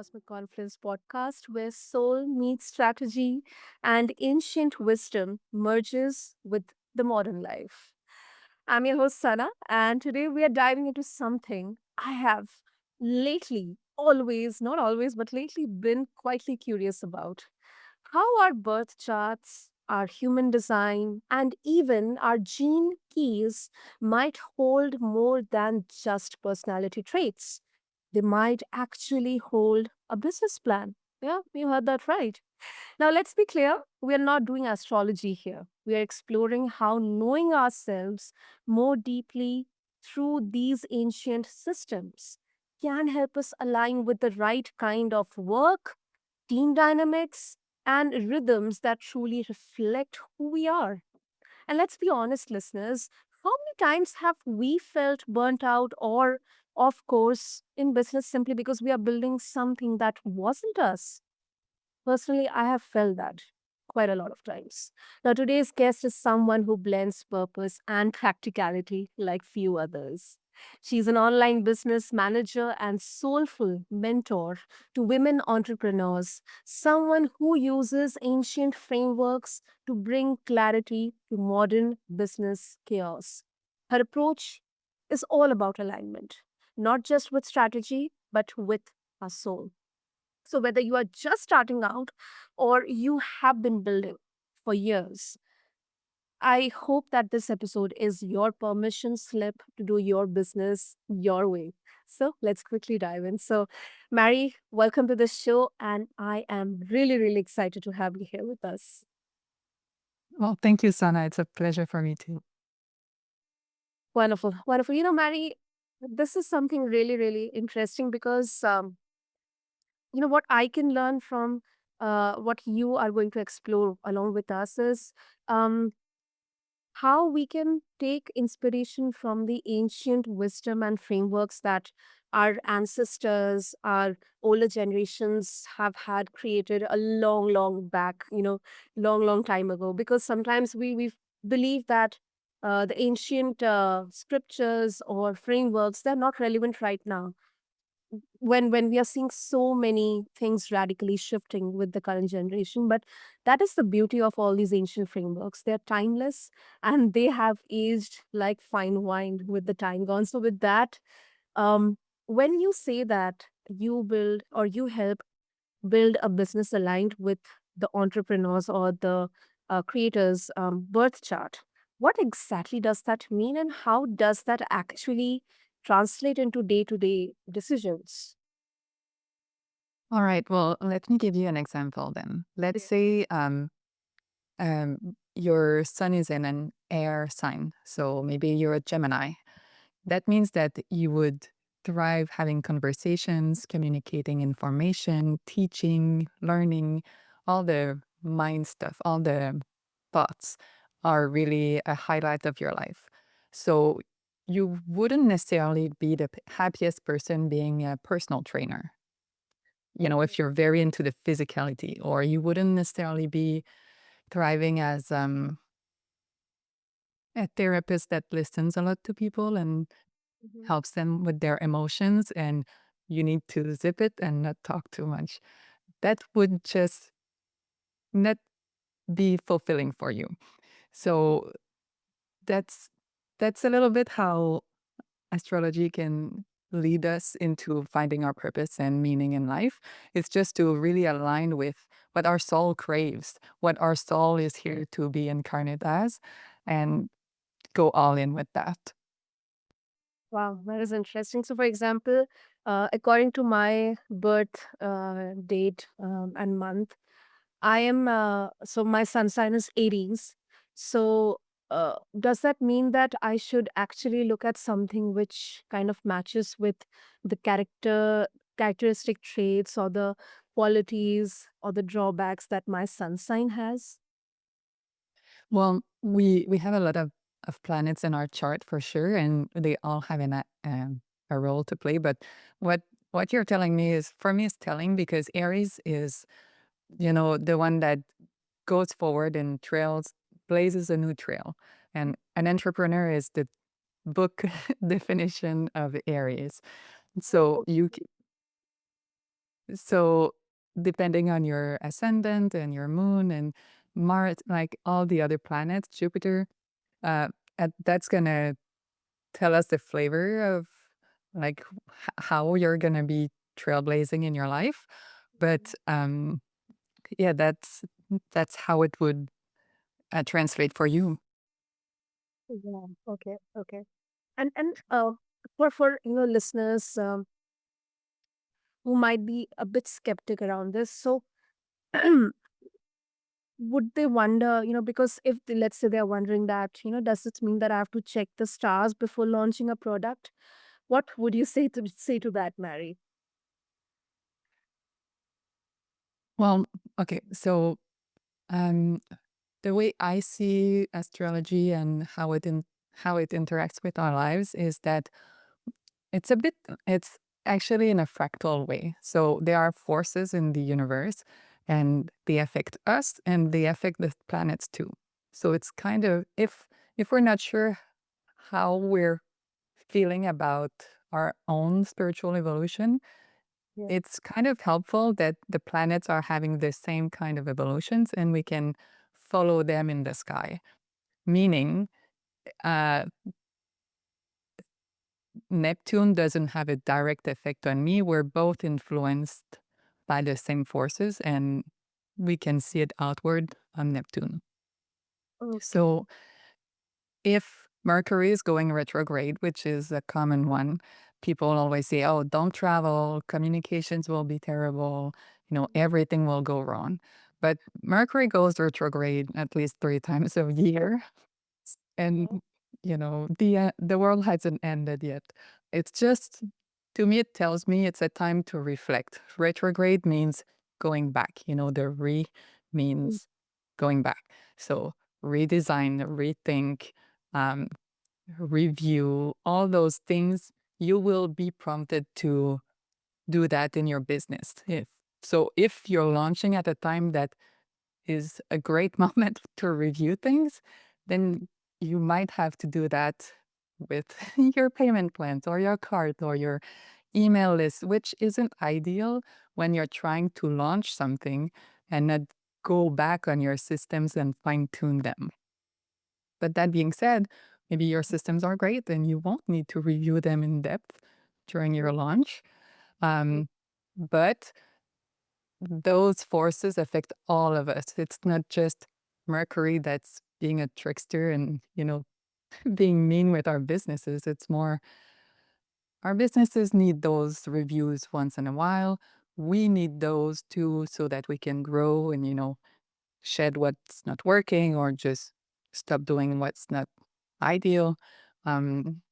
Cosmic Confluence podcast where soul meets strategy and ancient wisdom merges with the modern life. I'm your host, Sana, and today we are diving into something I have not always, but lately been quietly curious about how our birth charts, our human design, and even our gene keys might hold more than just personality traits. They might actually hold a business plan. Yeah, you heard that right. Now, let's be clear, we are not doing astrology here. We are exploring how knowing ourselves more deeply through these ancient systems can help us align with the right kind of work, team dynamics, and rhythms that truly reflect who we are. And let's be honest, listeners, how many times have we felt burnt out or off course in business simply because we are building something that wasn't us? Personally, I have felt that quite a lot of times. Now, today's guest is someone who blends purpose and practicality like few others. She's an online business manager and soulful mentor to women entrepreneurs, someone who uses ancient frameworks to bring clarity to modern business chaos. Her approach is all about alignment, not just with strategy, but with our soul. So, whether you are just starting out or you have been building for years, I hope that this episode is your permission slip to do your business your way. So, let's quickly dive in. So, Mary, welcome to the show, and I am really, really excited to have you here with us. Well, thank you, Sana. It's a pleasure for me too. Wonderful, wonderful. Mary, this is something really, really interesting because what I can learn from what you are going to explore along with us is um, how we can take inspiration from the ancient wisdom and frameworks that our ancestors, our older generations have had created a long, long back, long, long time ago. Because sometimes we believe that the ancient scriptures or frameworks, they're not relevant right now when we are seeing so many things radically shifting with the current generation. But that is the beauty of all these ancient frameworks. They're timeless and they have aged like fine wine with the time gone. So with that, um when you say that you build or you help build a business aligned with the entrepreneurs or the creators birth chart, what exactly does that mean and how does that actually translate into day-to-day decisions? All right. Well, let me give you an example then. Let's Yeah. say your sun is in an air sign. So maybe you're a Gemini. That means that you would thrive having conversations, communicating information, teaching, learning, all the mind stuff, all the thoughts are really a highlight of your life. So you wouldn't necessarily be the happiest person being a personal trainer, if you're very into the physicality, or you wouldn't necessarily be thriving as a therapist that listens a lot to people and Mhm. helps them with their emotions, and you need to zip it and not talk too much. That would just not be fulfilling for you. So that's that's a little bit how astrology can lead us into finding our purpose and meaning in life. It's just to really align with what our soul craves, what our soul is here to be incarnate as, and go all in with that. Wow, that is interesting. So, for example, according to my birth date and month, I am so my sun sign is Aries. So, does that mean that I should actually look at something which kind of matches with the characteristic traits or the qualities or the drawbacks that my sun sign has? Well, we have a lot of planets in our chart for sure, and they all have a role to play. But what what you're telling me is, for me, is telling, because Aries is, the one that goes forward and trails, blazes a new trail. And an entrepreneur is the book definition of Aries. So Oh, So depending on your ascendant and your moon and Mars, like all the other planets, Jupiter, uh, that's gonna tell us the flavor of like how you're gonna be trailblazing in your life. But yeah, that's how it would translate for you. Yeah. Okay. Okay. And for listeners who might be a bit skeptic around this, so would they wonder, because if let's say they're wondering that, does it mean that I have to check the stars before launching a product? What would you say to that, Mary? Well, okay, so um, the way I see astrology and how it interacts with our lives is that it's actually in a fractal way. So there are forces in the universe and they affect us and they affect the planets too. So it's kind of if we're not sure how we're feeling about our own spiritual evolution, Yeah. it's kind of helpful that the planets are having the same kind of evolutions and we can follow them in the sky. Meaning, uh, Neptune doesn't have a direct effect on me. We're both influenced by the same forces, and we can see it outward on Neptune. Okay. So, if Mercury is going retrograde, which is a common one, people always say, oh, don't travel, communications will be terrible, everything will go wrong. But Mercury goes retrograde at least 3 times a year. And, Yeah. the world hasn't ended yet. It's just to me, it tells me it's a time to reflect. Retrograde means going back, the Mm. means going back. So redesign, rethink, um, review, all those things, you will be prompted to do that in your business. If you're launching at a time that is a great moment to review things, then you might have to do that with your payment plans or your card or your email list, which isn't ideal when you're trying to launch something and not go back on your systems and fine tune them. But that being said, maybe your systems are great and you won't need to review them in depth during your launch. Um, but those forces affect all of us. It's not just Mercury that's being a trickster and, being mean with our businesses. It's more our businesses need those reviews once in a while. We need those too so that we can grow and, shed what's not working or just stop doing what's not ideal. Um,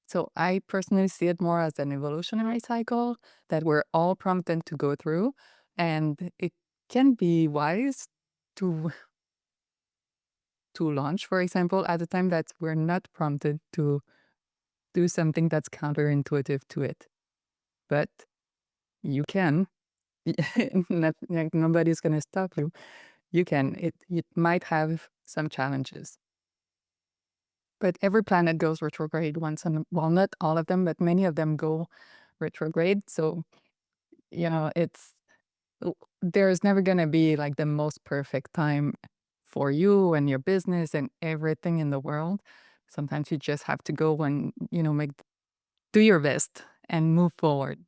so I personally see it more as an evolutionary cycle that we're all prompted to go through. And it can be wise to launch, for example, at a time that we're not prompted to do something that's counterintuitive to it. But you can. Not, like, nobody's gonna stop you. You can. It might have some challenges. But every planet goes retrograde once and well, not all of them, but many of them go retrograde. So, it's there's never gonna be like the most perfect time for you and your business and everything in the world. Sometimes you just have to go and, do your best and move forward.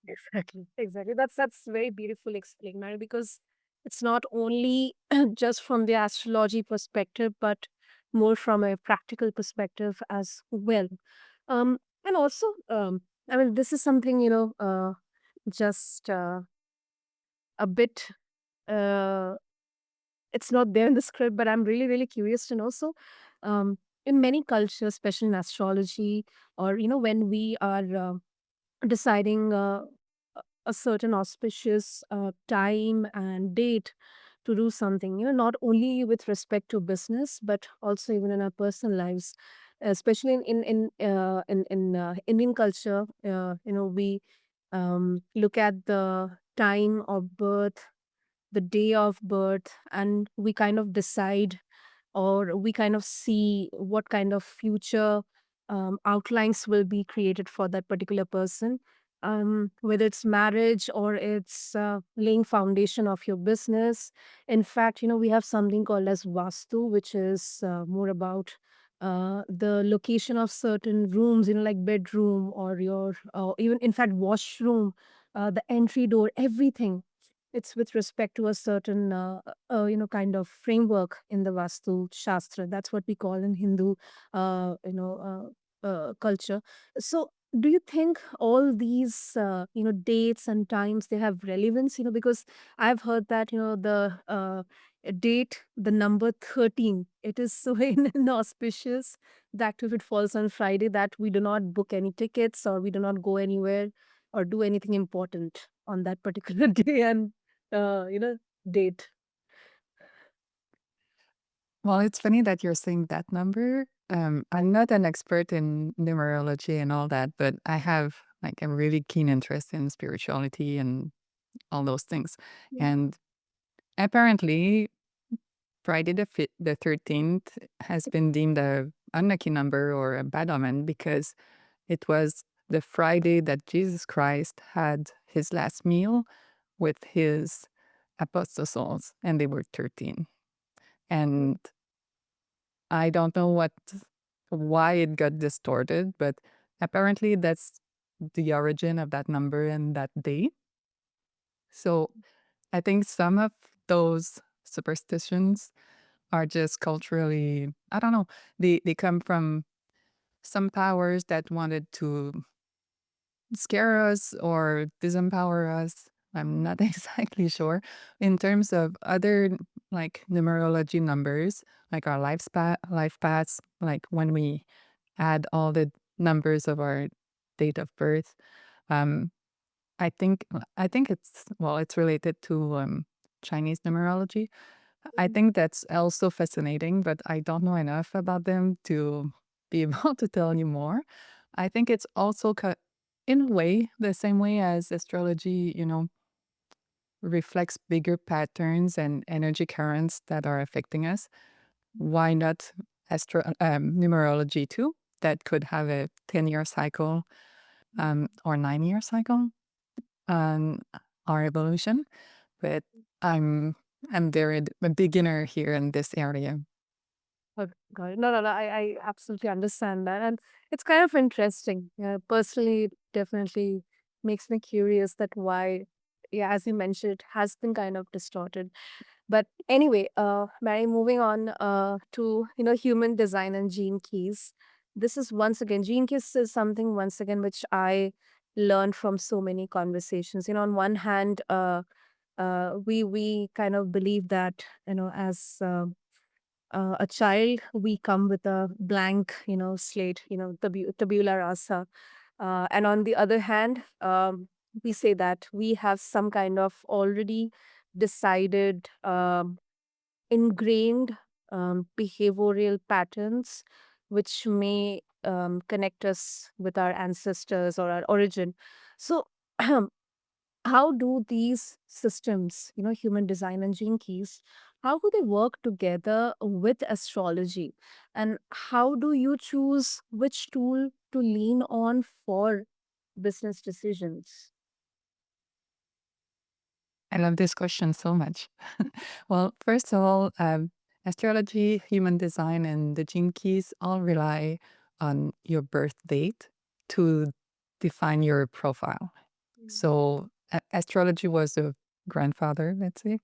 Exactly. Exactly. That's very beautiful explained, Mary, because it's not only just from the astrology perspective, but more from a practical perspective as well. And also, I mean, this is something, just a bit, uh, it's not there in the script, but I'm really, really curious to know. So, in many cultures, especially in astrology, or, when we are deciding a certain auspicious time and date to do something, not only with respect to business but also even in our personal lives, especially in Indian culture. We look at the time of birth, the day of birth, and we kind of decide, or we kind of see what kind of future outlines will be created for that particular person. whether it's marriage or it's laying foundation of your business. In fact, we have something called as vastu, which is more about the location of certain rooms, like bedroom or your even in fact washroom, the entry door, everything. It's with respect to a certain kind of framework in the vastu shastra. That's what we call in Hindu culture. So do you think all these dates and times, they have relevance, because I've heard that the date, the number 13, it is so inauspicious that if it falls on Friday, that we do not book any tickets or we do not go anywhere or do anything important on that particular day and date. Well, it's funny that you're saying that number. I'm not an expert in numerology and all that, but I have like a really keen interest in spirituality and all those things. Yeah. And apparently, Friday the 13th has been deemed a unlucky number or a bad omen because it was the Friday that Jesus Christ had his last meal with his apostles, and they were 13. And I don't know why it got distorted, but apparently that's the origin of that number and that day. So I think some of those superstitions are just culturally, I don't know, they come from some powers that wanted to scare us or disempower us. I'm not exactly sure. In terms of other like numerology numbers, like our life paths, like when we add all the numbers of our date of birth, um, I think it's well, it's related to Chinese numerology. I think that's also fascinating, but I don't know enough about them to be able to tell you more. I think it's also in a way the same way as astrology, reflects bigger patterns and energy currents that are affecting us. Why not numerology too? That could have a 10-year cycle or 9-year cycle on our evolution. But I'm I'm very a beginner here in this area. Okay, got it. No, no, no. I absolutely understand that. And it's kind of interesting. Yeah, personally, it definitely makes me curious that why, yeah, as you mentioned, it has been kind of distorted. But anyway, Mary, moving on to, human design and gene keys. This is once again, gene keys is something once again which I learned from so many conversations. On one hand, we kind of believe that, as a child, we come with a blank, slate, tabula rasa. And on the other hand, we say that we have some kind of already decided, ingrained behavioral patterns which may connect us with our ancestors or our origin. So, how do these systems, human design and gene keys, how do they work together with astrology? And how do you choose which tool to lean on for business decisions? I love this question so much. Well, first of all, astrology, human design, and the gene keys all rely on your birth date to define your profile. So, astrology was a grandfather, let's say,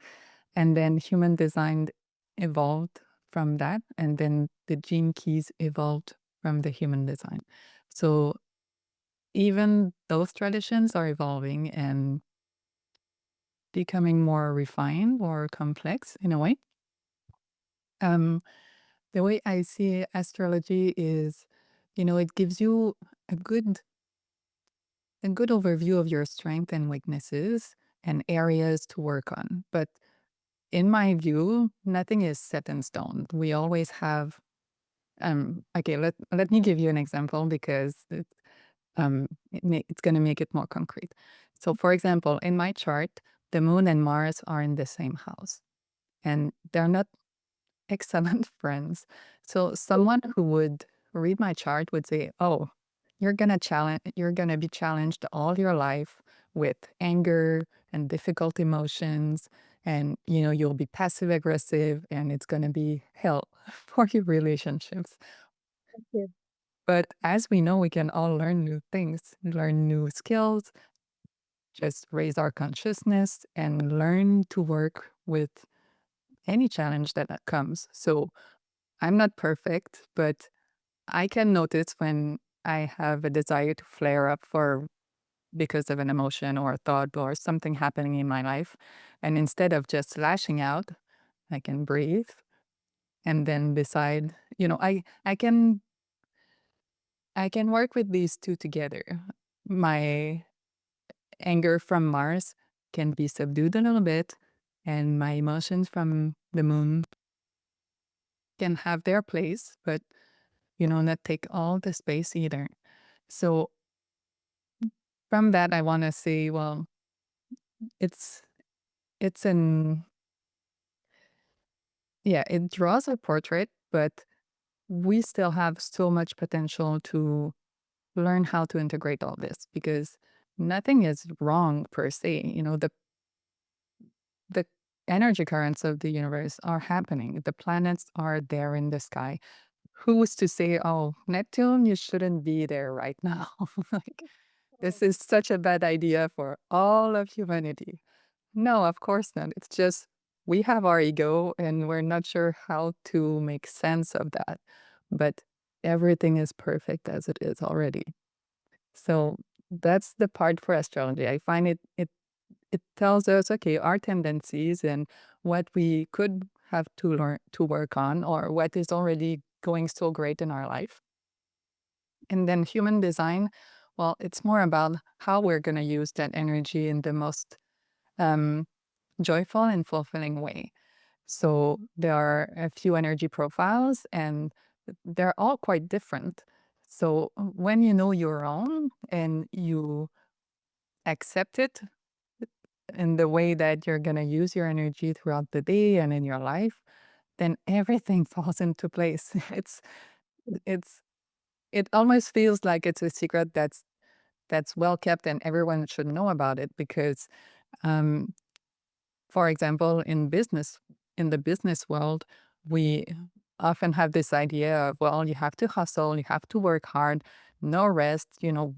and then human design evolved from that, and then the gene keys evolved from the human design. So, even those traditions are evolving and becoming more refined or complex in a way. Um, the way I see astrology is, it gives you a good a good overview of your strengths and weaknesses and areas to work on. But in my view, nothing is set in stone. We always have okay, let me give you an example because it's going to make it more concrete. So for example, in my chart, the moon and Mars are in the same house and they're not excellent friends. So someone who would read my chart would say, "Oh, you're gonna be challenged all your life with anger and difficult emotions, and you'll be passive aggressive, and it's gonna be hell for your relationships. Yeah. But as we know, we can all learn new things, learn new skills, just raise our consciousness and learn to work with any challenge that comes. So I'm not perfect, but I can notice when I have a desire to flare up for because of an emotion or a thought or something happening in my life. And instead of just lashing out, I can breathe and then decide, I can work with these two together. My anger from Mars can be subdued a little bit, and my emotions from the moon can have their place, but not take all the space either. So from that, I want to say, well, it's it's an yeah, it draws a portrait, but we still have so much potential to learn how to integrate all this because nothing is wrong per se. The energy currents of the universe are happening. The planets are there in the sky. Who's to say, oh, Neptune, you shouldn't be there right now? Like, this is such a bad idea for all of humanity. No, of course not. It's just we have our ego and we're not sure how to make sense of that. But everything is perfect as it is already. So that's the part for astrology. I find it tells us, okay, our tendencies and what we could have to learn to work on or what is already going so great in our life. And then human design, well, it's more about how we're going to use that energy in the most um, joyful and fulfilling way. So there are a few energy profiles and they're all quite different. So when you know your own and you accept it in the way that you're going to use your energy throughout the day and in your life, then everything falls into place. It's it almost feels like it's a secret that's well kept and everyone should know about it because um, for example, in the business world, we often have this idea of, well, you have to hustle, you have to work hard, no rest,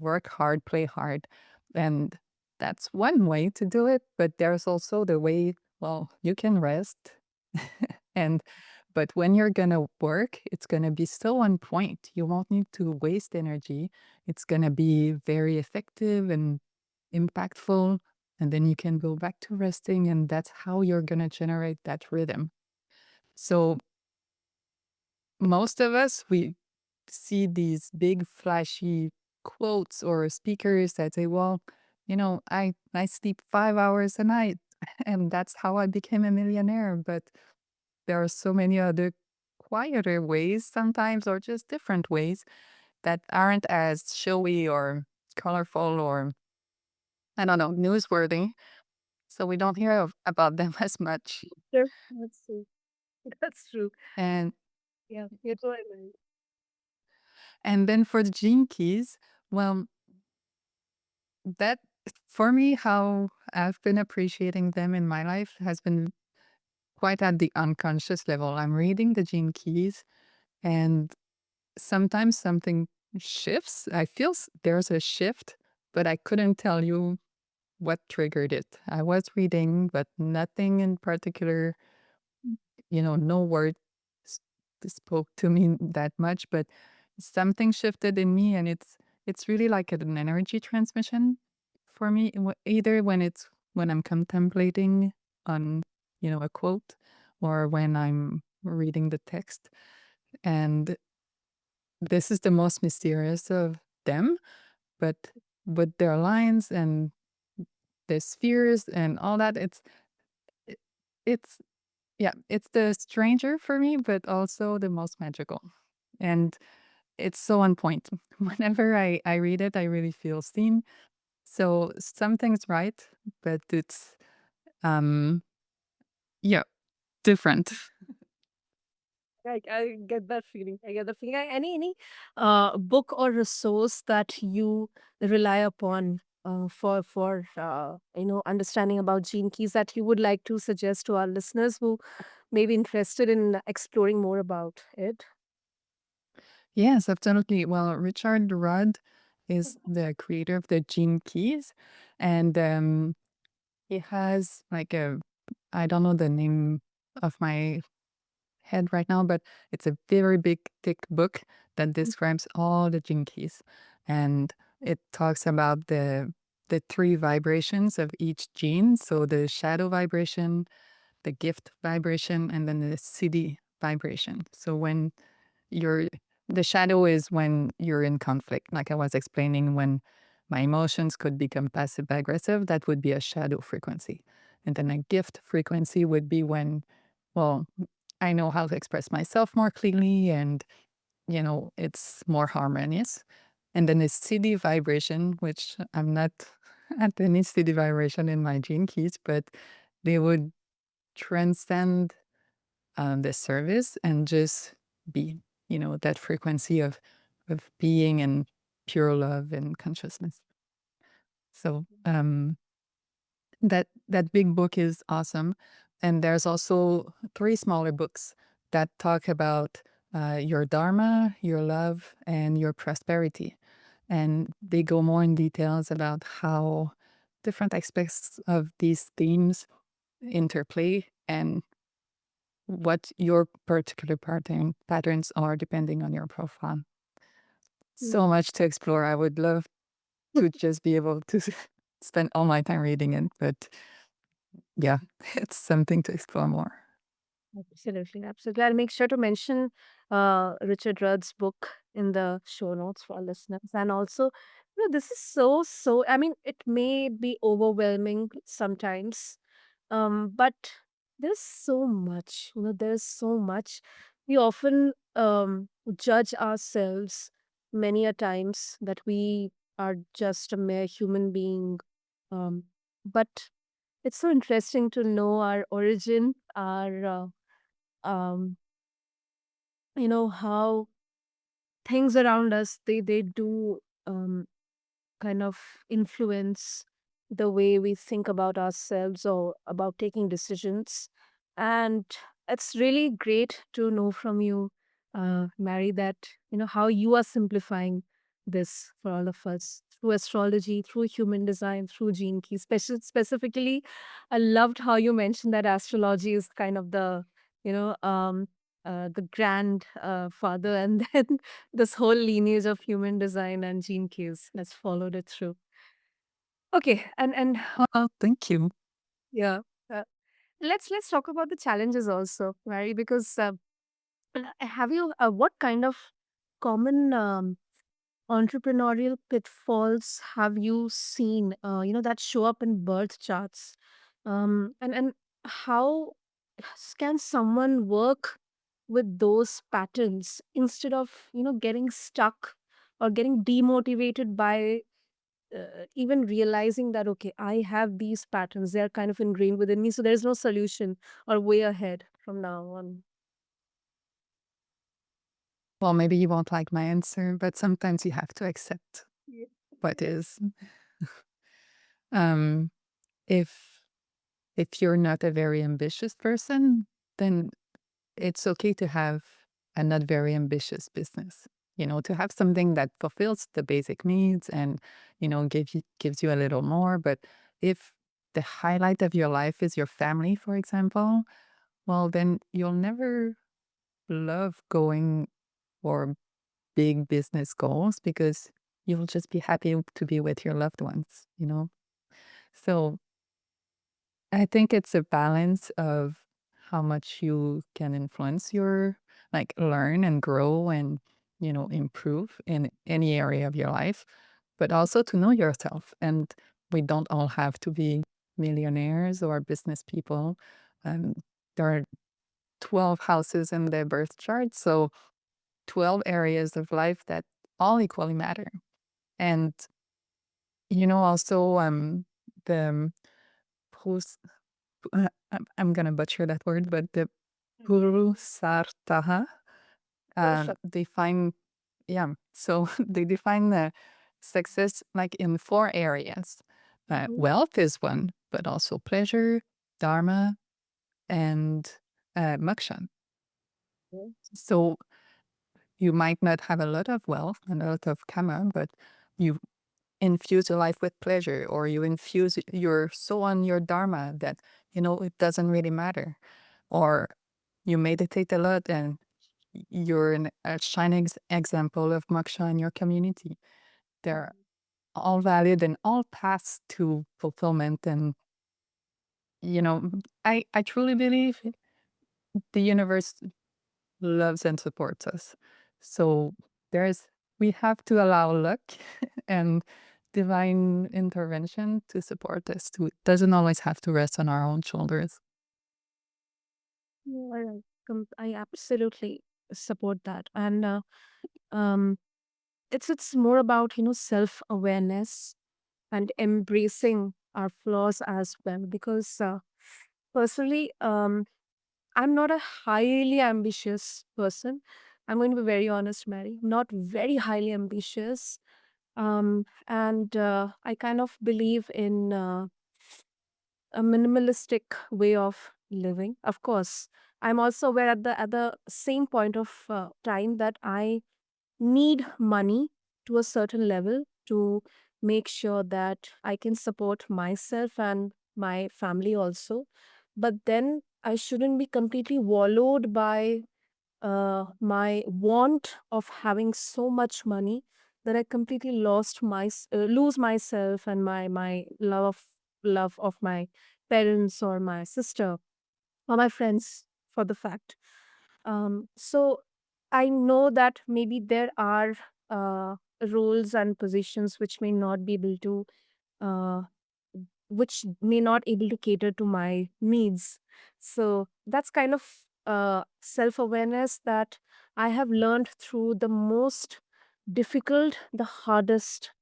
work hard, play hard. And that's one way to do it. But there's also the way, well, you can rest. and but when you're gonna work, it's gonna be so on point. You won't need to waste energy. It's gonna be very effective and impactful, and then you can go back to resting, and that's how you're going to generate that rhythm. So most of us, we see these big flashy quotes or speakers that say, well, I sleep 5 hours a night and that's how I became a millionaire. But there are so many other quieter ways sometimes, or just different ways that aren't as showy or colorful or, I don't know, newsworthy. So we don't hear about them as much. Sure. That's true. That's true. And Yeah, you're totally right. and then for the gene keys, well, that for me, how I've been appreciating them in my life has been quite at the unconscious level. I'm reading the gene keys, and sometimes something shifts. I feel there's a shift, but I couldn't tell you what triggered it. I was reading, but nothing in particular, no word s- spoke to me that much, but something shifted in me, and it's really like an energy transmission for me. Either when I'm contemplating on a quote, or when I'm reading the text, and this is the most mysterious of them, but with their lines and the spheres and all that, it- it's yeah, it's the stranger for me, but also the most magical. And it's so on point. Whenever I read it, I really feel seen. So something's right, but it's um yeah, different. I get that feeling. I get the feeling. Any book or resource that you rely upon for understanding about gene keys that you would like to suggest to our listeners who may be interested in exploring more about it? Yes, absolutely. Well, Richard Rudd is the creator of the Gene Keys, and he has like a I don't know the name of my head right now, but it's a very big, thick book that describes all the gene keys, and it talks about the three vibrations of each gene. So the shadow vibration, the gift vibration, and then the city vibration. So when you're the shadow is when you're in conflict, like I was explaining, when my emotions could become passive aggressive, that would be a shadow frequency. And then a gift frequency would be when, well, I know how to express myself more clearly and, it's more harmonious. And then the city vibration, which I'm not at any city vibration in my gene keys, but they would transcend the service and just be, that frequency of being and pure love and consciousness. So that big book is awesome, and there's also three smaller books that talk about your dharma, your love, and your prosperity, and they go more in details about how different aspects of these themes interplay and what your particular patterns are depending on your profile. Mm. So much to explore. I would love to just be able to spend all my time reading it, but yeah, it's something to explore more. Absolutely, absolutely. I'll make sure to mention Richard Rudd's book in the show notes for our listeners. And also, this is so, I mean, it may be overwhelming sometimes, but there's so much, there's so much. We often judge ourselves many a times that we are just a mere human being. Um, but it's so interesting to know our origin, our um, how things around us they do um, kind of influence the way we think about ourselves or about taking decisions. And it's really great to know from you, Mary, that how you are simplifying this for all of us through astrology, through human design, through gene keys. Specifically, I loved how you mentioned that astrology is kind of the grand father, and then this whole lineage of human design and gene keys. Let's followed it through. Okay, and Oh, thank you. yeah, uh, let's talk about the challenges also, Mary, because have you what kind of common entrepreneurial pitfalls have you seen? That show up in birth charts, and how can someone work with those patterns instead of getting stuck or getting demotivated by even realizing that okay, I have these patterns, they're kind of ingrained within me, so there's no solution or way ahead from now on. Well, maybe you won't like my answer, but sometimes you have to accept Yeah. what is. Um, if if you're not a very ambitious person, then it's okay to have a not very ambitious business. To have something that fulfills the basic needs and, gives you a little more. But if the highlight of your life is your family, for example, well, then you'll never love going for big business goals because you'll just be happy to be with your loved ones. So I think it's a balance of how much you can influence like learn and grow and, improve in any area of your life, but also to know yourself. And we don't all have to be millionaires or business people. Um, there are 12 houses in the birth chart. So 12 areas of life that all equally matter. And, also the I'm gonna butcher that word, but the Purusartaha. define, yeah, so they define the success like in four areas. Mhm. Wealth is one, but also pleasure, dharma, and moksha. So you might not have a lot of wealth and a lot of karma, but you infuse your life with pleasure, or you infuse your soul and your dharma that, it doesn't really matter. Or you meditate a lot and you're a shining example of moksha in your community. They're all valid and all paths to fulfillment. And, I truly believe the universe loves and supports us. So there's we have to allow luck and divine intervention to support us. It doesn't always have to rest on our own shoulders. Yeah, I absolutely support that. And um, it's more about self awareness and embracing our flaws as well. Because personally, I'm not a highly ambitious person. I'm going to be very honest, Mary. Not very highly ambitious. And I kind of believe in a minimalistic way of living. Of course, I'm also aware at the same point of time that I need money to a certain level to make sure that I can support myself and my family also. But then I shouldn't be completely wallowed by my want of having so much money that I completely lose myself and my love of my parents or my sister or my friends for the fact. So I know that maybe there are roles and positions which may not be able to uh, which may not able to cater to my needs. So that's kind of self-awareness that I have learned through the most difficult, the hardest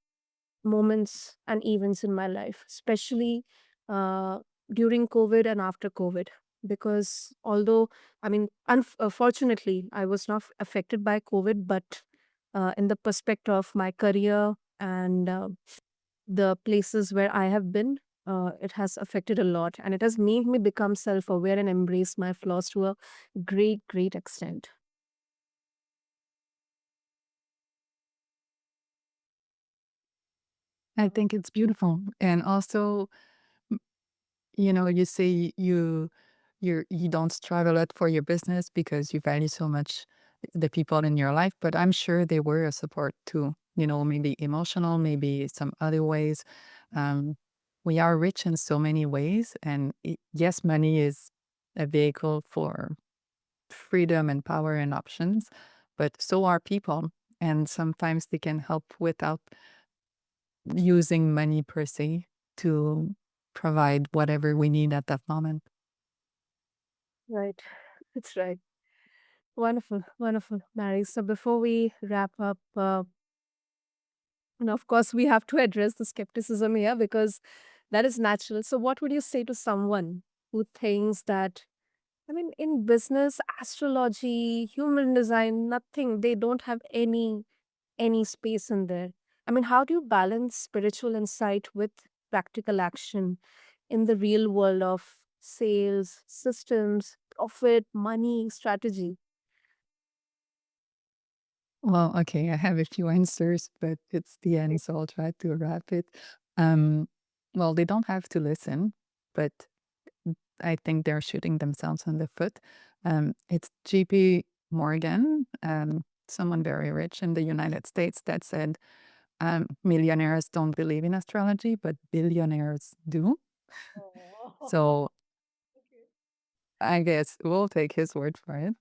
moments and events in my life, especially uh, during COVID and after COVID. Because although, I mean, unfortunately, I was not affected by COVID, but in the perspective of my career and the places where I have been, it has affected a lot. And it has made me become self aware and embrace my flaws to a great, great extent. I think it's beautiful. And also, you say you don't strive a lot for your business because you value so much the people in your life, but I'm sure they were a support too. Maybe emotional, maybe some other ways. Um, we are rich in so many ways, and yes, money is a vehicle for freedom and power and options, but so are people, and sometimes they can help without using money per se to provide whatever we need at that moment. Right. That's right. Wonderful, wonderful, Mary. So before we wrap up, and of course, we have to address the skepticism here because that is natural. So, what would you say to someone who thinks that, I mean, in business, astrology, human design, nothing, they don't have any space in there? I mean, how do you balance spiritual insight with practical action in the real world of sales, systems, profit, money, strategy? Well, okay, I have a few answers, but it's the end, so I'll try to wrap it. Um, well, they don't have to listen, but I think they're shooting themselves in the foot. It's JP Morgan, someone very rich in the United States, that said, millionaires don't believe in astrology, but billionaires do. Oh, So I guess we'll take his word for it.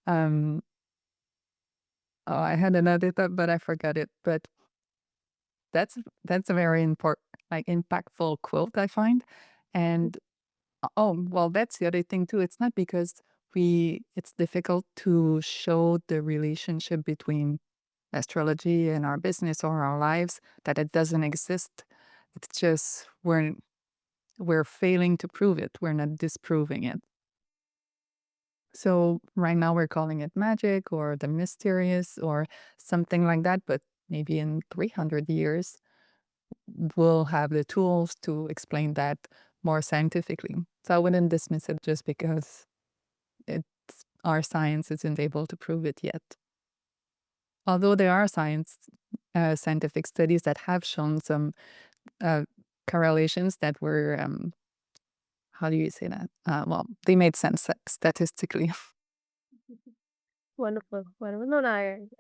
Um, oh, I had another thought, but I forgot it. But that's a very important, like impactful quote I find. And oh, well, that's the other thing too. It's not because it's difficult to show the relationship between astrology and our business or our lives that it doesn't exist. It's just we're failing to prove it. We're not disproving it. So right now we're calling it magic or the mysterious or something like that, but maybe in 300 years we'll have the tools to explain that more scientifically. So I wouldn't dismiss it just because it's our science isn't able to prove it yet. Although there are scientific studies that have shown some uh, correlations that were, how do you say that? Well, they made sense statistically. Wonderful, wonderful. No, no,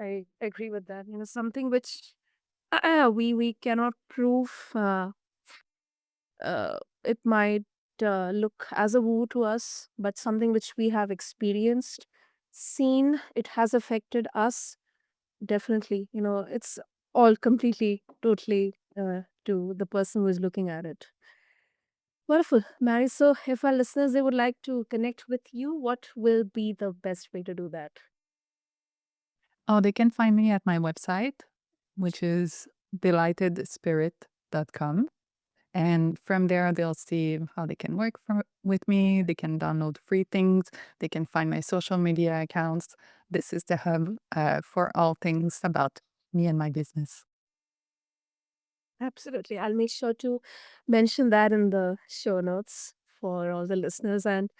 I agree with that. You know, something which we cannot prove. It might look as a woo to us, but something which we have experienced, seen, it has affected us. Definitely, you know, it's all completely, totally to the person who is looking at it. Wonderful, Mary. So, if our listeners they would like to connect with you, what will be the best way to do that? Oh, they can find me at my website, which is delightedspirit.com. And from there, they'll see how they can with me. They can download free things. They can find my social media accounts. This is the hub for all things about me and my business. Absolutely. I'll make sure to mention that in the show notes for all the listeners. And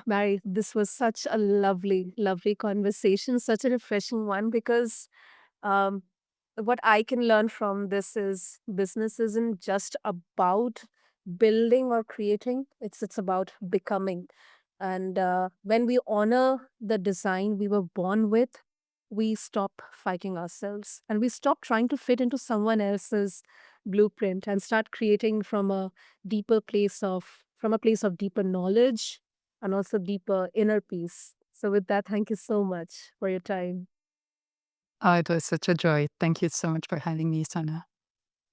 Mary, this was such a lovely, lovely conversation, such a refreshing one because um, what I can learn from this is business isn't just about building or creating, it's about becoming. And when we honor the design we were born with, we stop fighting ourselves and we stop trying to fit into someone else's blueprint and start creating from a from a place of deeper knowledge and also deeper inner peace. So with that, thank you so much for your time. Oh, it was such a joy. Thank you so much for having me, Sana.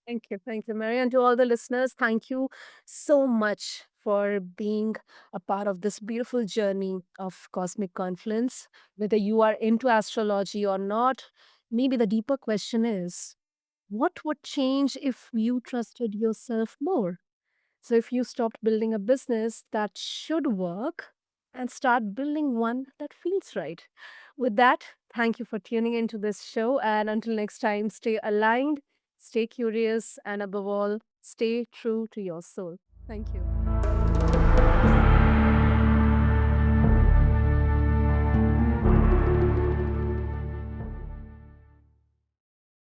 Thank you. Thank you, Mary. And to all the listeners, thank you so much for being a part of this beautiful journey of Cosmic Confluence. Whether you are into astrology or not, maybe the deeper question is what would change if you trusted yourself more? So, if you stopped building a business that should work and start building one that feels right. With that, thank you for tuning into this show. And until next time, stay aligned, stay curious, and above all, stay true to your soul. Thank you.